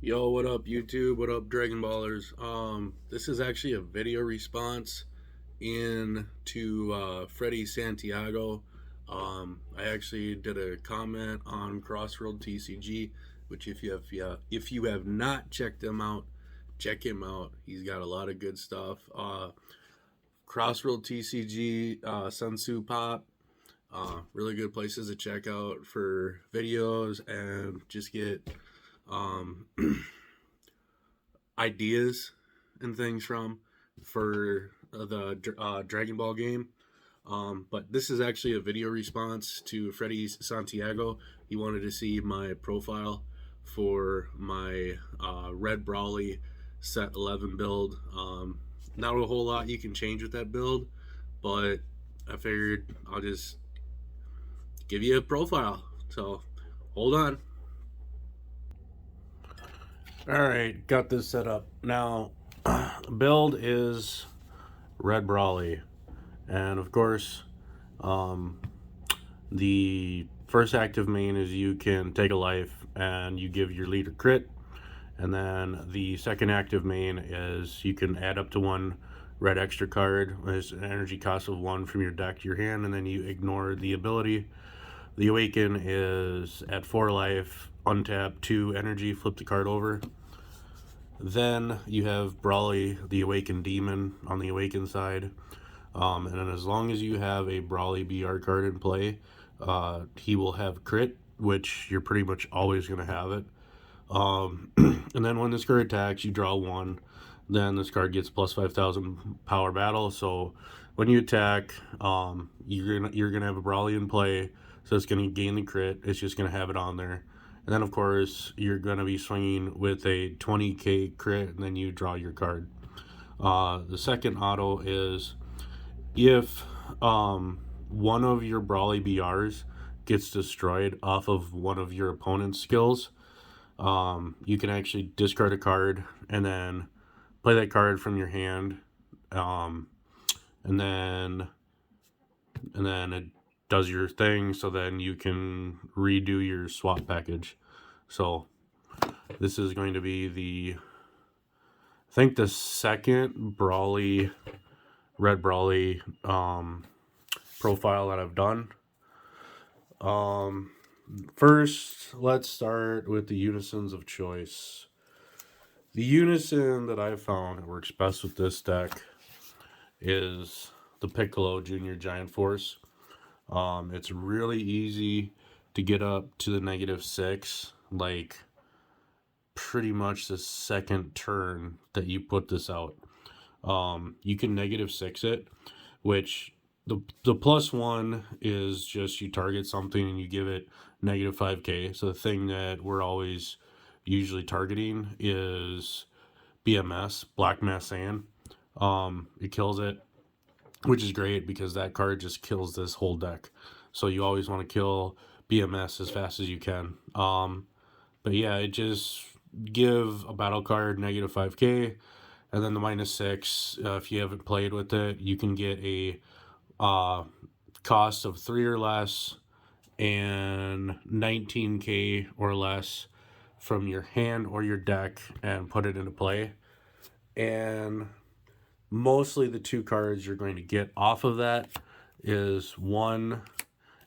Yo, what up, YouTube? What up, Dragon Ballers? This is actually a video response in to Freddie Santiago. I actually did a comment on Crossroad TCG, which if you have not checked him out, check him out. He's got a lot of good stuff. Crossroad TCG, Sensu Pop, really good places to check out for videos and just get um, ideas and things from for the Dragon Ball game. But this is actually a video response to Freddie Santiago. He wanted to see my profile for my Red Brawly set 11 build. Not a whole lot you can change with that build, but I figured I'll just give you a profile. So hold on. All right, got this set up. Now, build is Red Brawly. And of course, um, the first active main is you can take a life and you give your leader crit. And then the second active main is you can add up to one red extra card. There's an energy cost of 1 from your deck to your hand, and then you ignore the ability. The Awaken is at 4 life, untap 2 energy, flip the card over. Then you have Brawly, the Awakened Demon, on the Awakened side. And then as long as you have a Brawly BR card in play, he will have crit, which you're pretty much always going to have it. And then when this card attacks, you draw 1. Then this card gets plus 5,000 power battle. So when you attack, you're gonna have a Brawly in play, so it's gonna gain the crit. It's just gonna have it on there. And then of course you're gonna be swinging with a 20k crit, and then you draw your card. The second auto is if one of your Brawly BRs gets destroyed off of one of your opponent's skills, you can actually discard a card and then play that card from your hand, and then it does your thing. So then you can redo your swap package. So this is going to be I think the second Brawly, Red Brawly profile that I've done. First, let's start with the unisons of choice. The unison that I've found that works best with this deck is the Piccolo Junior Giant Force. It's really easy to get up to the -6, like pretty much the second turn that you put this out. You can -6 it, which the +1 is just you target something and you give it -5k. So the thing that we're always usually targeting is BMS, Black Mass Sand. It kills it, which is great because that card just kills this whole deck. So you always want to kill BMS as fast as you can. But yeah, it just give a battle card -5k, and then the -6. If you haven't played with it, you can get a cost of 3 or less and 19k or less from your hand or your deck and put it into play. And mostly the 2 cards you're going to get off of that is, one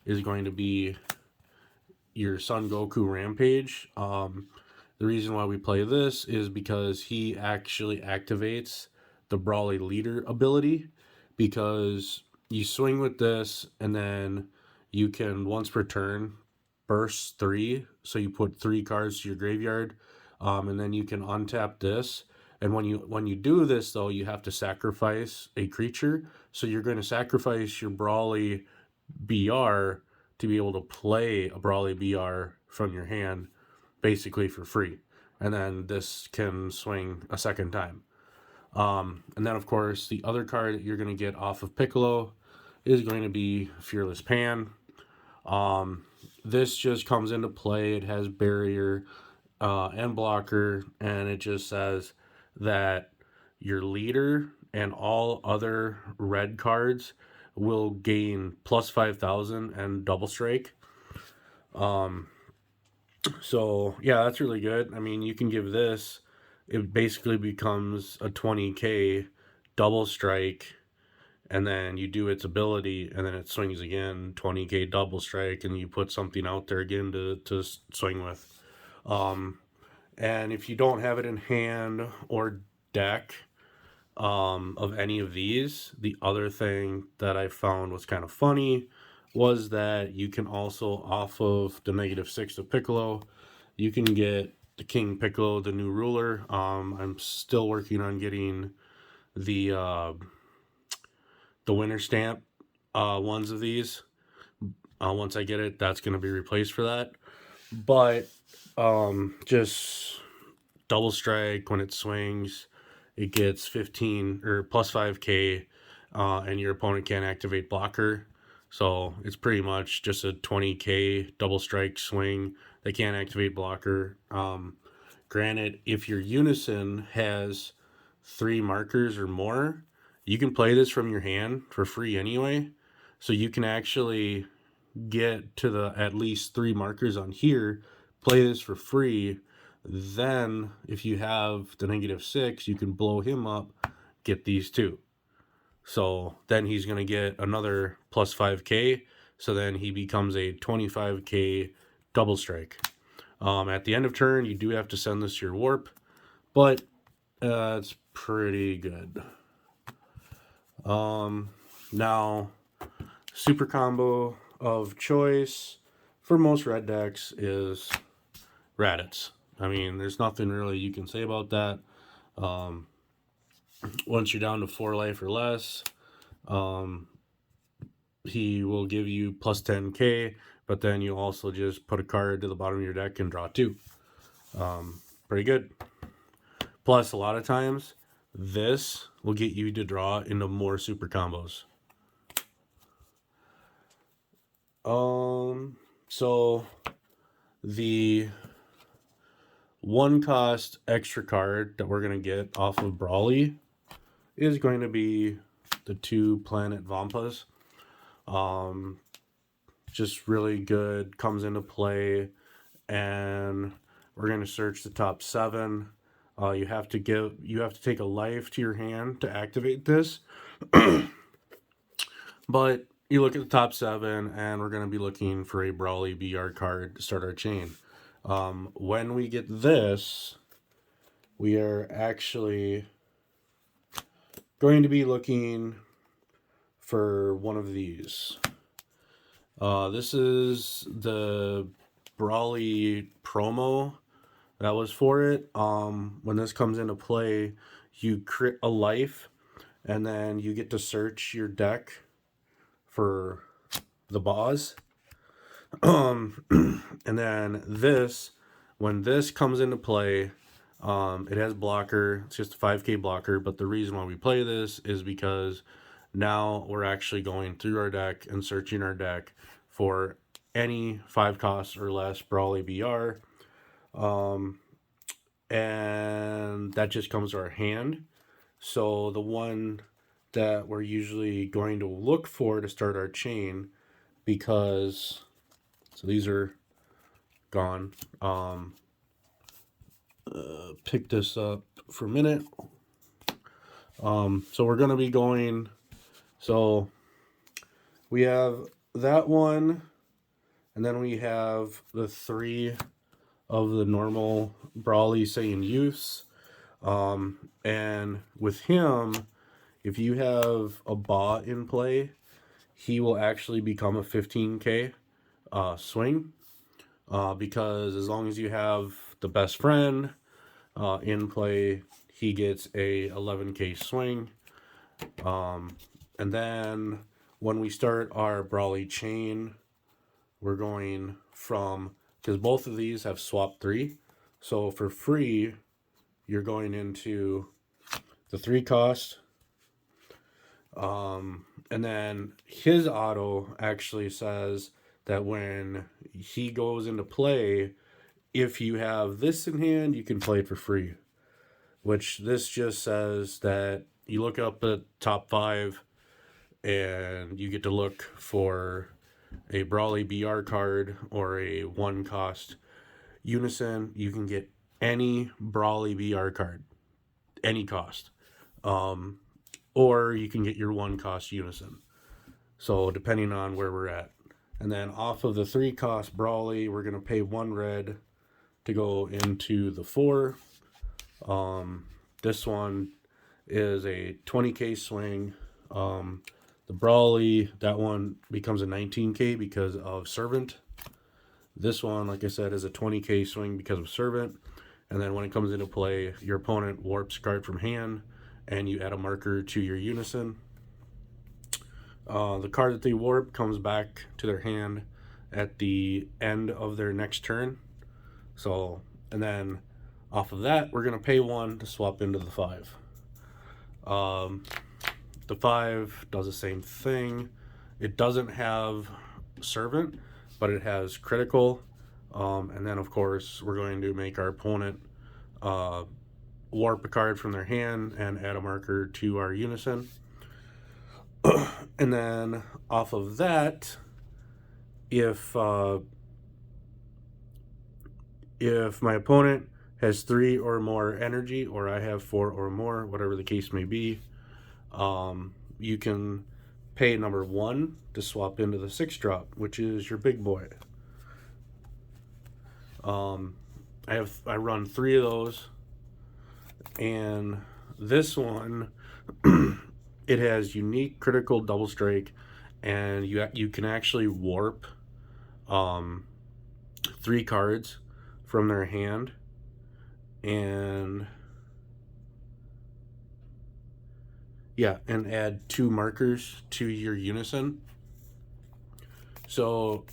is going to be your Son Goku Rampage. The reason why we play this is because he actually activates the Brawly Leader ability, because you swing with this and then you can once per turn burst 3, so you put 3 cards to your graveyard, and then you can untap this. And when you do this, though, you have to sacrifice a creature. So you're going to sacrifice your Brawly BR to be able to play a Brawly BR from your hand, basically for free. And then this can swing a second time. And then, of course, the other card that you're going to get off of Piccolo is going to be Fearless Pan. This just comes into play. It has barrier and blocker, and it just says that your leader and all other red cards will gain plus 5,000 and double strike. So yeah, that's really good. I mean, you can give this, it basically becomes a 20k double strike, and then you do its ability, and then it swings again, 20k double strike, and you put something out there again to swing with. Um, and if you don't have it in hand or deck of any of these, the other thing that I found was kind of funny was that you can also, off of the -6 of Piccolo, you can get the King Piccolo, the new ruler. I'm still working on getting the uh, the winter stamp ones of these. Once I get it, that's going to be replaced for that. But just double strike when it swings, it gets 15 or plus 5k, and your opponent can't activate blocker. So it's pretty much just a 20k double strike swing. They can't activate blocker. Granted, if your unison has 3 markers or more, you can play this from your hand for free anyway. So you can actually get to the at least 3 markers on here, play this for free. Then, if you have the -6, you can blow him up, get these two. So then he's going to get another plus 5k. So then he becomes a 25k double strike. At the end of turn, you do have to send this to your warp, but it's pretty good. Now, super combo of choice for most red decks is Raditz. I mean, there's nothing really you can say about that. Once you're down to 4 life or less, he will give you plus 10k, but then you also just put a card to the bottom of your deck and draw 2. Pretty good. Plus, a lot of times, this will get you to draw into more super combos. So the 1-cost extra card that we're going to get off of Brawly is going to be the 2 Planet Vampas. Just really good, comes into play, and we're going to search the top 7. You have to take a life to your hand to activate this. But you look at the top 7, and we're going to be looking for a Brawly BR card to start our chain. When we get this, we are actually going to be looking for one of these. This is the Brawly promo that was for it. When this comes into play, you crit a life, and then you get to search your deck for the boss. And then this, when this comes into play, it has blocker. It's just a 5k blocker, but the reason why we play this is because now we're actually going through our deck and searching our deck for any 5 costs or less Brawly BR. And that just comes to our hand. So the one that we're usually going to look for to start our chain, because so these are gone. Pick this up for a minute. So we're gonna be going. So we have that one, and then we have the 3 of the normal Brawly Saiyan youths. And with him, if you have a Ba in play, he will actually become a 15k swing. Because as long as you have the best friend in play, he gets a 11k swing. And then when we start our Brawly chain, we're going from, because both of these have swap 3, so for free you're going into the 3 cost, and then his auto actually says that when he goes into play, if you have this in hand, you can play it for free, which this just says that you look up the top 5 and you get to look for a Brawly BR card or a 1-cost Unison, you can get any Brawly BR card, any cost. Or you can get your one cost Unison. So depending on where we're at. And then off of the 3 cost Brawly, we're going to pay 1 red to go into the 4. This one is a 20k swing. The Brawly, that one becomes a 19k because of Servant. This one, like I said, is a 20k swing because of Servant. And then when it comes into play, your opponent warps card from hand, and you add a marker to your Unison. The card that they warp comes back to their hand at the end of their next turn. So, and then off of that, we're going to pay 1 to swap into the 5. The 5 does the same thing. It doesn't have Servant, but it has Critical. And then, of course, we're going to make our opponent warp a card from their hand and add a marker to our Unison. And then off of that, if my opponent has 3 or more energy, or I have 4 or more, whatever the case may be, you can pay number 1 to swap into the 6 drop, which is your big boy. I run 3 of those, and this one it has unique critical double strike, and you can actually warp 3 cards from their hand, and add 2 markers to your Unison. So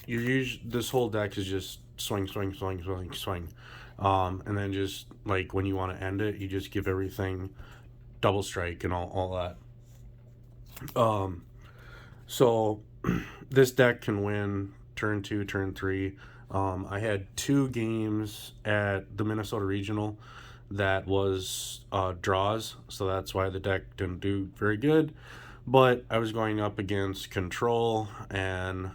this whole deck is just swing, swing, swing, swing, swing. And then just like when you want to end it, you just give everything double strike and all that. So this deck can win turn 2, turn 3. I had 2 games at the Minnesota Regional that was draws, so that's why the deck didn't do very good. But I was going up against Control, and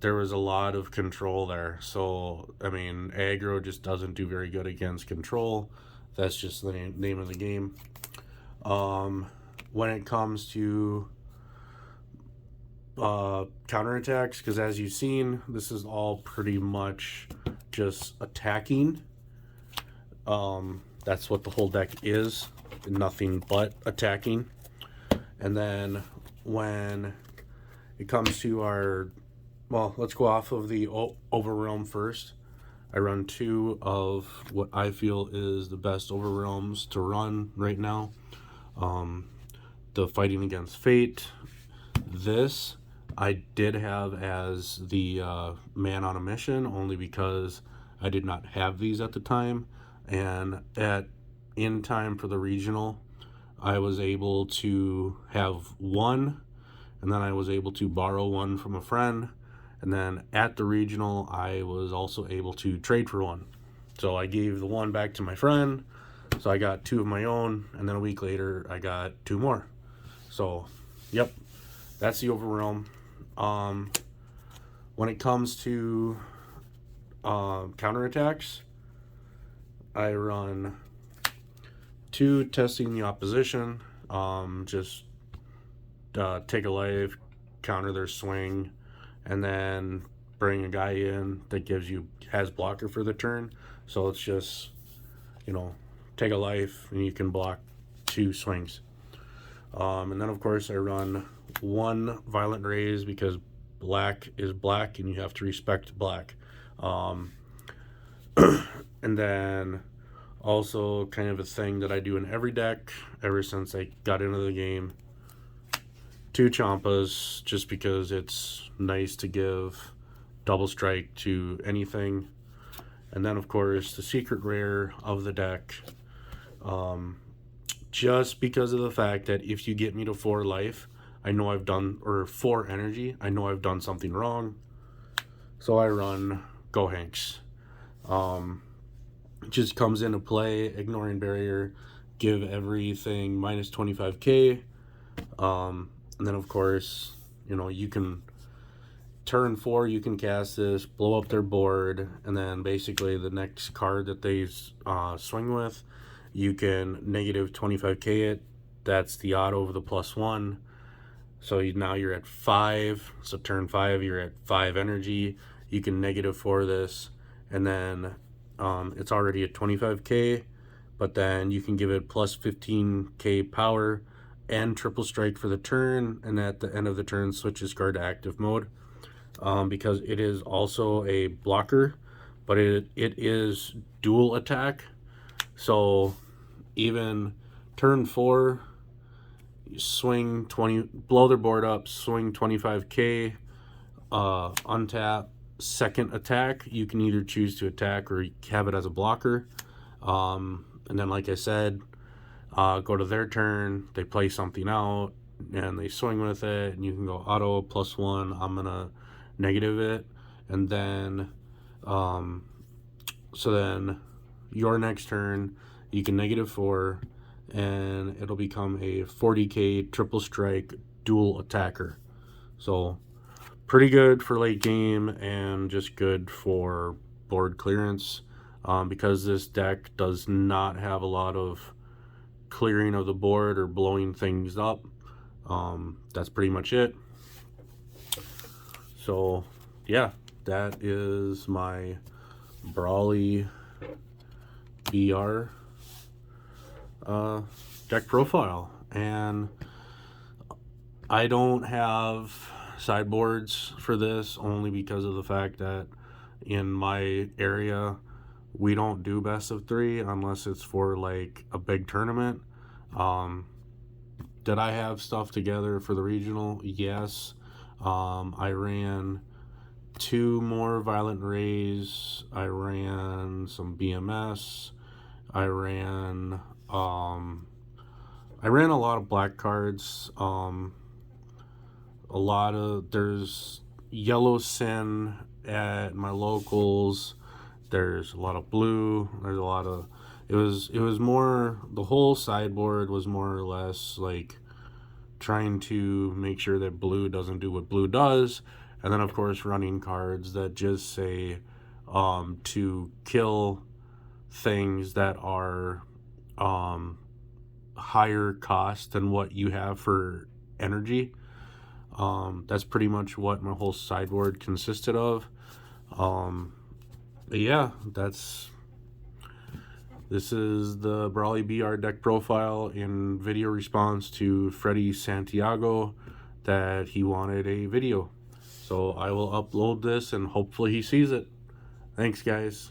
there was a lot of Control there. So, I mean, aggro just doesn't do very good against Control. That's just the name of the game. When it comes to counterattacks, because as you've seen, this is all pretty much just attacking. That's what the whole deck is, nothing but attacking. And then when it comes to our, well, let's go off of the Overwhelm first. I run 2 of what I feel is the best Overwhelms to run right now. The Fighting Against Fate. This I did have as the Man on a Mission, only because I did not have these at the time. And in time for the regional, I was able to have 1, and then I was able to borrow 1 from a friend. And then at the regional, I was also able to trade for 1. So I gave the 1 back to my friend, so I got 2 of my own, and then a week later, I got 2 more. So, yep, that's the Overwhelm. When it comes to counterattacks, I run 2 testing the opposition. Just take a life, counter their swing, and then bring a guy in that has blocker for the turn. So it's just, take a life and you can block 2 swings. And then of course I run 1 Violent Raise, because black is black and you have to respect black. And then also kind of a thing that I do in every deck ever since I got into the game, 2 Champas, just because it's nice to give double strike to anything. And then of course the secret rare of the deck, just because of the fact that if you get me to 4 life, I know I've done, or 4 energy, I know I've done something wrong. So I run Go Hanks. It just comes into play, ignoring barrier, give everything minus 25k. And then of course, you can, turn 4, you can cast this, blow up their board, and then basically the next card that they swing with, you can negative 25k it. That's the auto of the +1. So now you're at 5. So turn 5, you're at 5 energy. You can negative 4 this, and then it's already at 25k, but then you can give it plus 15k power and triple strike for the turn, and at the end of the turn switches card to active mode. Because it is also a blocker, but it is dual attack. So even turn 4, you swing 20, blow their board up, swing 25k, untap, second attack. You can either choose to attack or have it as a blocker. And then, like I said, go to their turn, they play something out, and they swing with it, and you can go auto +1. I'm gonna negative it, and then so then your next turn you can negative 4, and it'll become a 40k triple strike dual attacker. So pretty good for late game and just good for board clearance, because this deck does not have a lot of clearing of the board or blowing things up. That's pretty much it. So yeah, that is my Brawly BR deck profile, and I don't have sideboards for this only because of the fact that in my area we don't do best of 3 unless it's for like a big tournament. Did I have stuff together for the regional? Yes. I ran 2 more Violent Rays. I ran some BMS. I ran a lot of black cards. There's Yellow Sin at my locals. There's a lot of blue. There's a lot of, it was more, the whole sideboard was more or less like trying to make sure that blue doesn't do what blue does, and then of course running cards that just say to kill things that are higher cost than what you have for energy. That's pretty much what my whole sideboard consisted of. But yeah, this is the Brawly BR deck profile in video response to Freddy Santiago that he wanted a video. So I will upload this and hopefully he sees it. Thanks, guys.